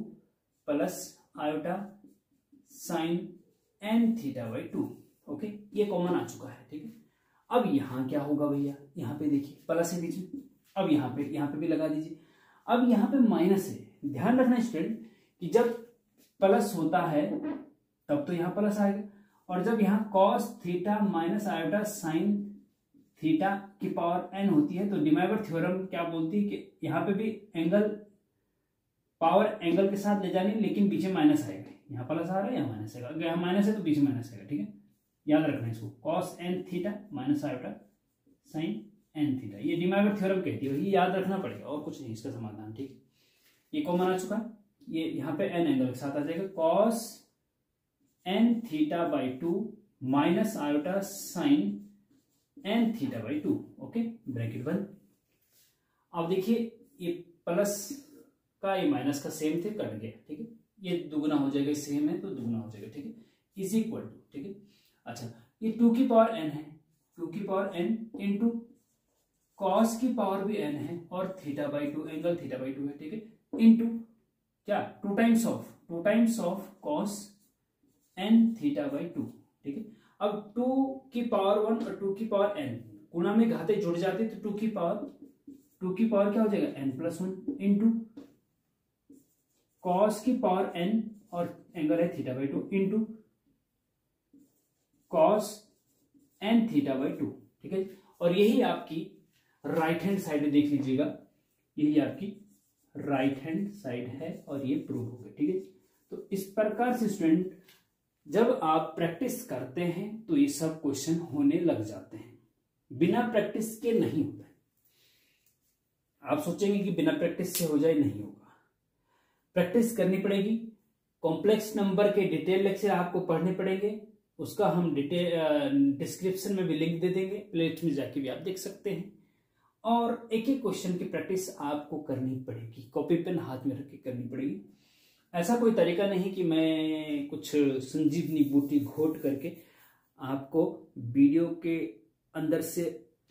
plus iota sign n theta by 2। Okay, ये कॉमन आ चुका है। ठीक है, अब यहां क्या होगा भैया, यहाँ पे देखिए प्लस है बीच में, अब यहाँ पे भी लगा दीजिए। अब यहाँ पे माइनस है, ध्यान रखना स्टूडेंट कि जब प्लस होता है तब तो यहाँ प्लस आएगा, और जब यहाँ cos theta minus iota sine theta की पावर n होती है, तो डिमाइवर थ्योरम क्या बोलती है कि यहाँ पे भी एंगल पावर एंगल के साथ ले जानी, लेकिन पीछे माइनस आएगा, यहाँ प्लस आ रहा है, यहाँ माइनस आएगा, अगर यहाँ माइनस है तो पीछे माइनस आएगा। ठीक है, याद रखना इसको, cos n theta minus iota sign n theta, ये डिमाइवर थ्योरम कहती है, ये याद रखना पड़ेगा और कुछ नहीं इसका समाधान। ठीक है, ये कॉमन आ चुका है, ये यहाँ पे n एंगल के साथ आ जाएगा, cos n theta by 2 minus iota sign n theta by 2। Okay, bracket बंद। अब देखिए ये प्लस का ये माइनस का सेम थे, कट गया। ठीक है, ये दुगना हो जाएगा, सेम है तो दुगना हो जाएगा। ठीक है, इज इक्वल टू, ठीक है, अच्छा ये 2 की पावर n है, 2 की पावर n इंटू कॉस की पावर भी n है और theta by 2, angle theta by 2 है। ठीक है, इंटू क्या, 2 times of cos n theta by 2। ठीक है, अब 2 की पावर 1 और 2 की पावर n गुणा में घाते जुड़ जाते, तो 2 की पावर क्या हो जाएगा, n प्लस 1 इंटू कॉस की पावर n और एंगल है theta by 2 into cos n theta by 2। ठीक है, और यही आपकी राइट हैंड साइड, देख लीजिएगा, यही आपकी राइट हैंड साइड है और ये प्रूव हो गया। ठीक है, तो इस प्रकार से स्टूडेंट जब आप प्रैक्टिस करते हैं तो ये सब क्वेश्चन होने लग जाते हैं, बिना प्रैक्टिस के नहीं होता है। आप सोचेंगे कि बिना प्रैक्टिस से हो जाए, नहीं होगा, प्रैक्टिस करनी पड़ेगी। कॉम्प्लेक्स नंबर के डिटेल लेक्चर आपको पढ़ने पड़ेंगे, उसका हम डिस्क्रिप्शन में भी लिंक दे देंगे, प्लेलिस्ट में जाके भी आप देख सकते हैं। और एक एक क्वेश्चन की प्रैक्टिस आपको करनी पड़ेगी, कॉपी पेन हाथ में रख के करनी पड़ेगी। ऐसा कोई तरीका नहीं कि मैं कुछ संजीवनी बूटी घोट करके आपको वीडियो के अंदर से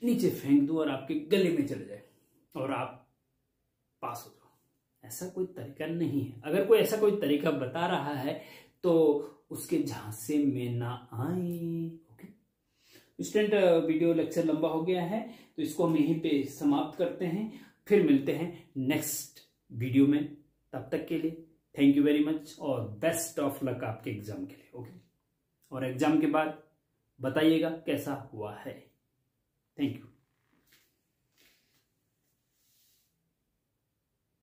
नीचे फेंक दूं और आपके गले में चले जाए और आप पास हो जाओ, ऐसा कोई तरीका नहीं है। अगर कोई ऐसा कोई तरीका बता रहा है तो उसके झांसे में ना आए। ओके स्टूडेंट, वीडियो लेक्चर लंबा हो गया है तो इसको हम यहीं पे समाप्त करते हैं, फिर मिलते हैं नेक्स्ट वीडियो में। तब तक के लिए थैंक यू वेरी मच और बेस्ट ऑफ लक आपके एग्जाम के लिए। ओके, और एग्जाम के बाद बताइएगा कैसा हुआ है। Thank you.